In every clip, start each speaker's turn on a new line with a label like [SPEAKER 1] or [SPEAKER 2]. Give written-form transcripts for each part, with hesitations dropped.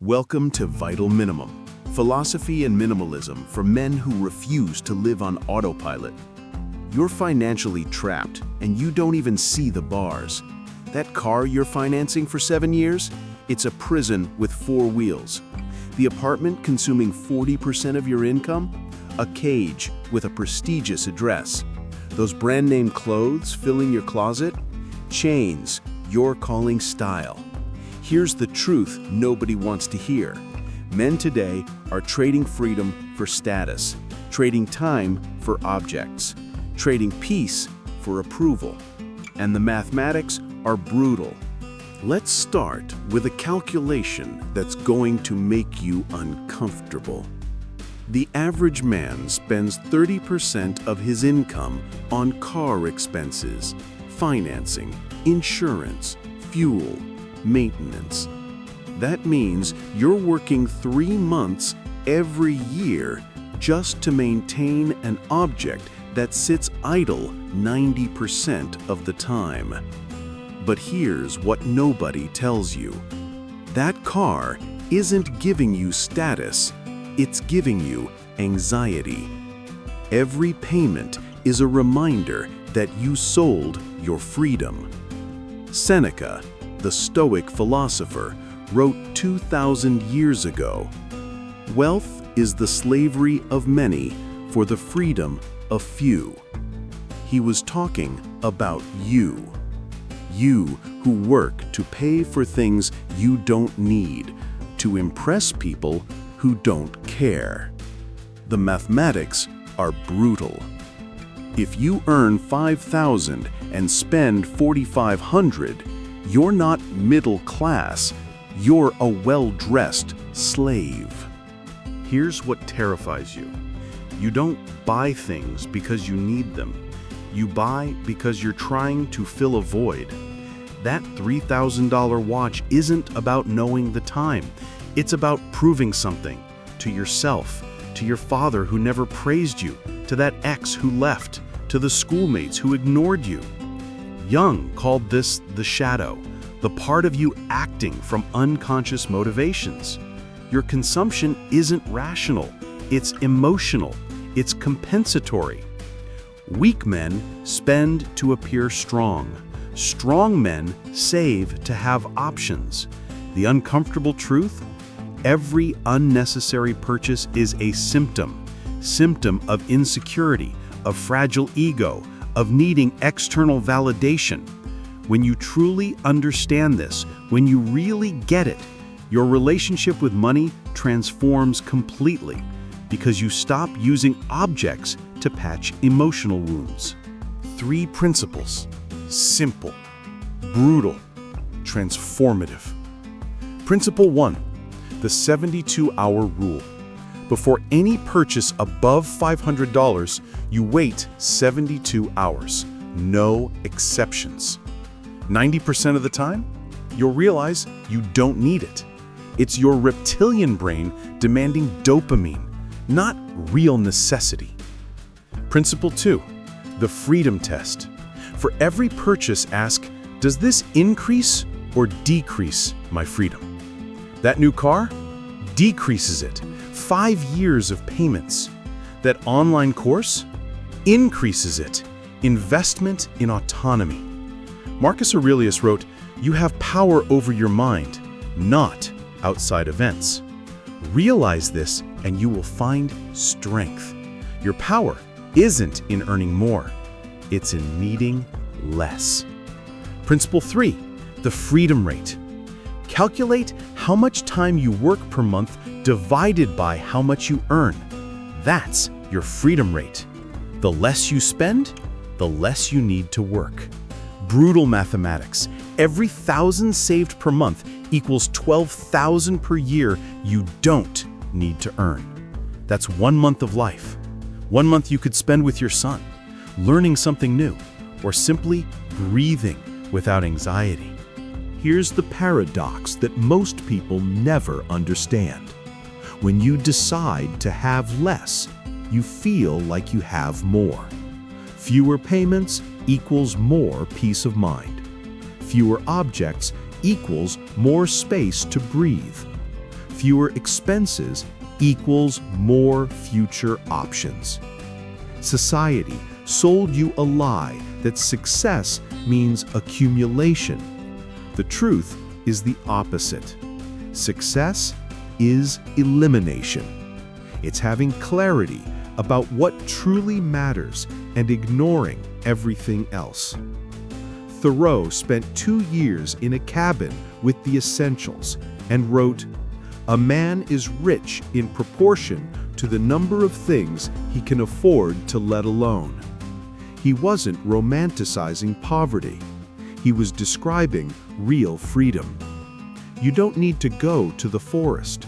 [SPEAKER 1] Welcome to Vital Minimum, philosophy and minimalism for men who refuse to live on autopilot. You're financially trapped and you don't even see the bars. That car you're financing for 7 years? It's a prison with 4 wheels. The apartment consuming 40% of your income? A cage with a prestigious address. Those brand-name clothes filling your closet? Chains you're calling style. Here's the truth nobody wants to hear. Men today are trading freedom for status, trading time for objects, trading peace for approval. And the mathematics are brutal. Let's start with a calculation that's going to make you uncomfortable. The average man spends 30% of his income on car expenses, financing, insurance, fuel, maintenance. That means you're working 3 months every year just to maintain an object that sits idle 90% of the time. But here's what nobody tells you. That car isn't giving you status, it's giving you anxiety. Every payment is a reminder that you sold your freedom. Seneca, the Stoic philosopher, wrote 2,000 years ago, "Wealth is the slavery of many for the freedom of few." He was talking about you. You who work to pay for things you don't need, to impress people who don't care. The mathematics are brutal. If you earn $5,000 and spend $4,500, you're not middle class, you're a well-dressed slave. Here's what terrifies you. You don't buy things because you need them. You buy because you're trying to fill a void. That $3,000 watch isn't about knowing the time. It's about proving something to yourself, to your father who never praised you, to that ex who left, to the schoolmates who ignored you. Jung called this the shadow, the part of you acting from unconscious motivations. Your consumption isn't rational, it's emotional, it's compensatory. Weak men spend to appear strong. Strong men save to have options. The uncomfortable truth? Every unnecessary purchase is a symptom of insecurity, of fragile ego, of needing external validation. When you truly understand this, when you really get it, your relationship with money transforms completely because you stop using objects to patch emotional wounds. 3 principles: simple, brutal, transformative. Principle 1, the 72-hour rule. Before any purchase above $500, you wait 72 hours. No exceptions. 90% of the time, you'll realize you don't need it. It's your reptilian brain demanding dopamine, not real necessity. Principle 2, the freedom test. For every purchase, ask, does this increase or decrease my freedom? That new car? Decreases it. 5 years of payments. That online course? Increases it. Investment in autonomy. Marcus Aurelius wrote, "You have power over your mind, not outside events." Realize this and you will find strength. Your power isn't in earning more, it's in needing less. Principle 3, the freedom rate. Calculate how much time you work per month divided by how much you earn. That's your freedom rate. The less you spend, the less you need to work. Brutal mathematics. Every 1,000 saved per month equals 12,000 per year you don't need to earn. That's 1 month of life. 1 month you could spend with your son, learning something new, or simply breathing without anxiety.
[SPEAKER 2] Here's the paradox that most people never understand. When you decide to have less, you feel like you have more. Fewer payments equals more peace of mind. Fewer objects equals more space to breathe. fewer expenses equals more future options. Society sold you a lie that success means accumulation. The truth is the opposite. Success is elimination. It's having clarity about what truly matters and ignoring everything else. Thoreau spent 2 years in a cabin with the essentials and wrote, "A man is rich in proportion to the number of things he can afford to let alone." He wasn't romanticizing poverty. He was describing real freedom. You don't need to go to the forest.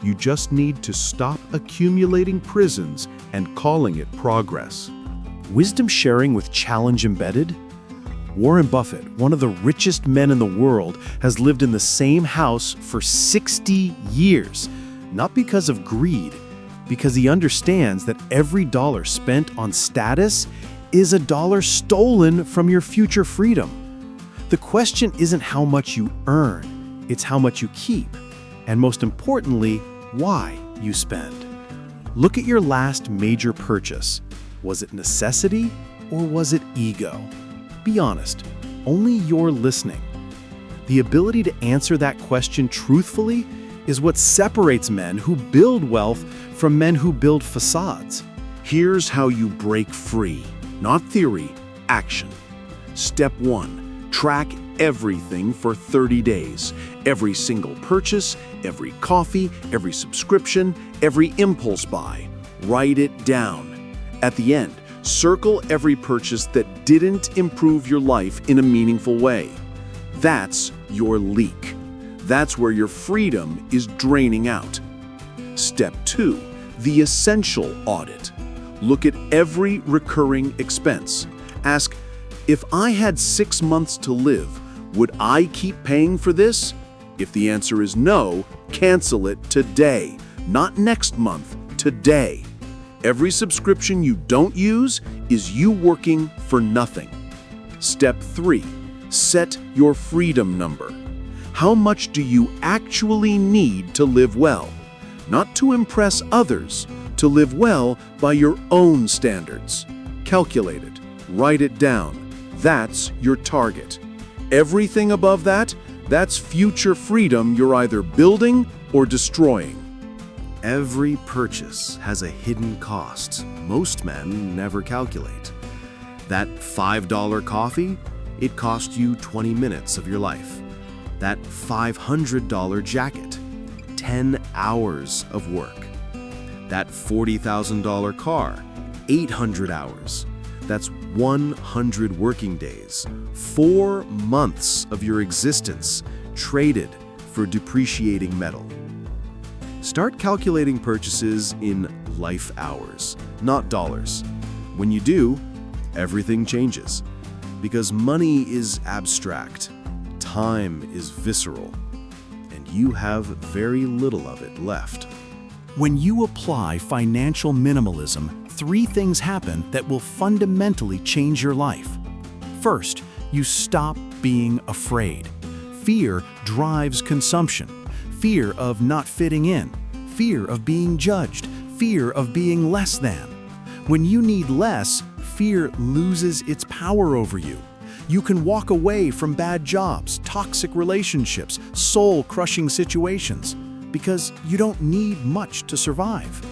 [SPEAKER 2] You just need to stop accumulating prisons and calling it progress.
[SPEAKER 3] Wisdom sharing with challenge embedded? Warren Buffett, one of the richest men in the world, has lived in the same house for 60 years, not because of greed, because he understands that every dollar spent on status is a dollar stolen from your future freedom. The question isn't how much you earn, it's how much you keep, and most importantly, why you spend. Look at your last major purchase. Was it necessity or was it ego? Be honest, only you're listening. The ability to answer that question truthfully is what separates men who build wealth from men who build facades.
[SPEAKER 1] Here's how you break free. Not theory, action. Step 1. Track everything for 30 days. Every single purchase, every coffee, every subscription, every impulse buy. Write it down. At the end, circle every purchase that didn't improve your life in a meaningful way. That's your leak. That's where your freedom is draining out. Step 2. The essential audit. Look at every recurring expense. Ask, if I had 6 months to live, would I keep paying for this? If the answer is no, cancel it today, not next month, today. Every subscription you don't use is you working for nothing. Step 3. Set your freedom number. How much do you actually need to live well? Not to impress others, to live well by your own standards. Calculate it. Write it down. That's your target. Everything above that, that's future freedom you're either building or destroying.
[SPEAKER 3] Every purchase has a hidden cost most men never calculate. That $5 coffee, it cost you 20 minutes of your life. That $500 jacket, 10 hours of work. That $40,000 car, 800 hours. That's 100 working days, 4 months of your existence traded for depreciating metal. Start calculating purchases in life hours, not dollars. When you do, everything changes. Because money is abstract, time is visceral, and you have very little of it left.
[SPEAKER 4] When you apply financial minimalism, 3 things happen that will fundamentally change your life. First, you stop being afraid. Fear drives consumption. Fear of not fitting in, fear of being judged, fear of being less than. When you need less, fear loses its power over you. You can walk away from bad jobs, toxic relationships, soul-crushing situations, because you don't need much to survive.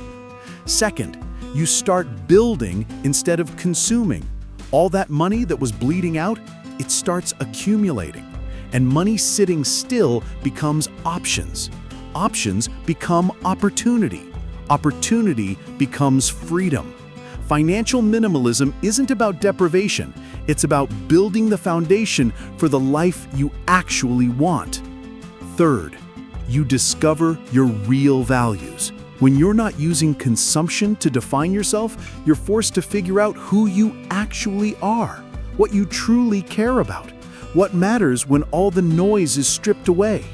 [SPEAKER 4] Second, you start building instead of consuming. All that money that was bleeding out, it starts accumulating. And money sitting still becomes options. Options become opportunity. Opportunity becomes freedom. Financial minimalism isn't about deprivation. It's about building the foundation for the life you actually want. Third, you discover your real values. When you're not using consumption to define yourself, you're forced to figure out who you actually are, what you truly care about, what matters when all the noise is stripped away.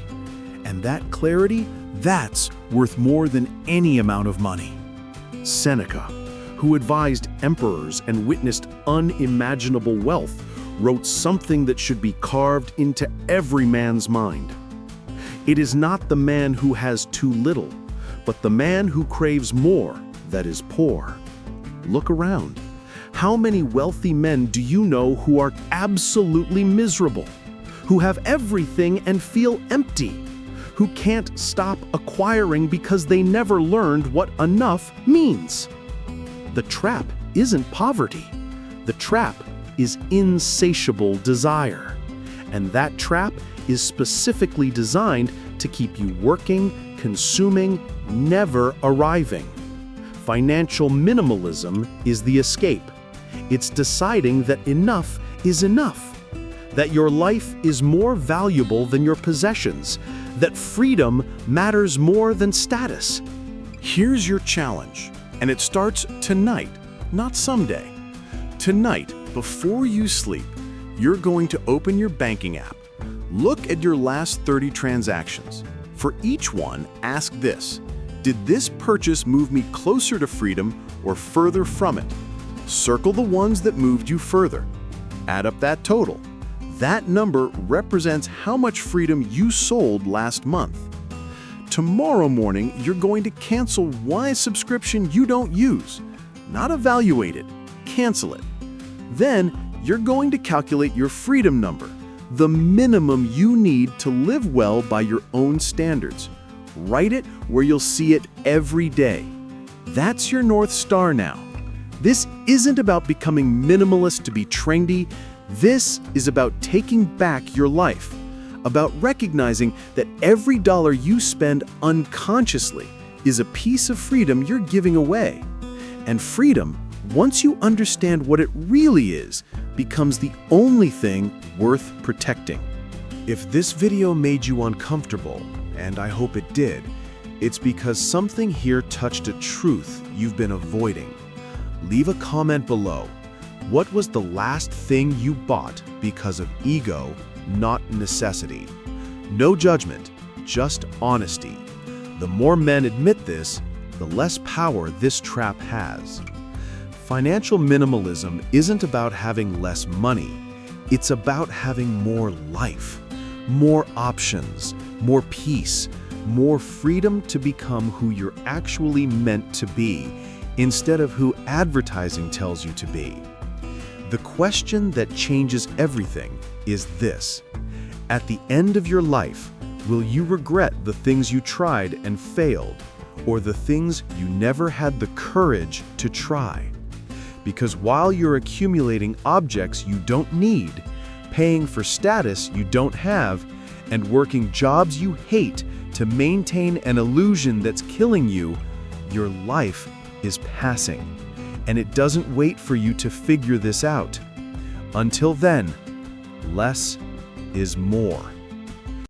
[SPEAKER 4] And that clarity, that's worth more than any amount of money.
[SPEAKER 1] Seneca, who advised emperors and witnessed unimaginable wealth, wrote something that should be carved into every man's mind.
[SPEAKER 3] It is not the man who has too little, but the man who craves more that is poor. Look around. How many wealthy men do you know who are absolutely miserable, who have everything and feel empty, who can't stop acquiring because they never learned what enough means? The trap isn't poverty. The trap is insatiable desire. And that trap is specifically designed to keep you working, consuming, never arriving. Financial minimalism is the escape. It's deciding that enough is enough, that your life is more valuable than your possessions, that freedom matters more than status.
[SPEAKER 4] Here's your challenge, and it starts tonight, not someday. Tonight, before you sleep, you're going to open your banking app. Look at your last 30 transactions. For each one, ask this: did this purchase move me closer to freedom or further from it? Circle the ones that moved you further. Add up that total. That number represents how much freedom you sold last month. Tomorrow morning, you're going to cancel one subscription you don't use. Not evaluate it, cancel it. Then, you're going to calculate your freedom number, the minimum you need to live well by your own standards. Write it where you'll see it every day. That's your North Star now. This isn't about becoming minimalist to be trendy. This is about taking back your life, about recognizing that every dollar you spend unconsciously is a piece of freedom you're giving away. And freedom, once you understand what it really is, becomes the only thing worth protecting.
[SPEAKER 2] If this video made you uncomfortable, and I hope it did, it's because something here touched a truth you've been avoiding. Leave a comment below. What was the last thing you bought because of ego, not necessity? No judgment, just honesty. The more men admit this, the less power this trap has. Financial minimalism isn't about having less money. It's about having more life, more options, more peace, more freedom to become who you're actually meant to be, instead of who advertising tells you to be. The question that changes everything is this: at the end of your life, will you regret the things you tried and failed, or the things you never had the courage to try? Because while you're accumulating objects you don't need, paying for status you don't have, and working jobs you hate to maintain an illusion that's killing you, your life is passing, and it doesn't wait for you to figure this out. Until then, less is more.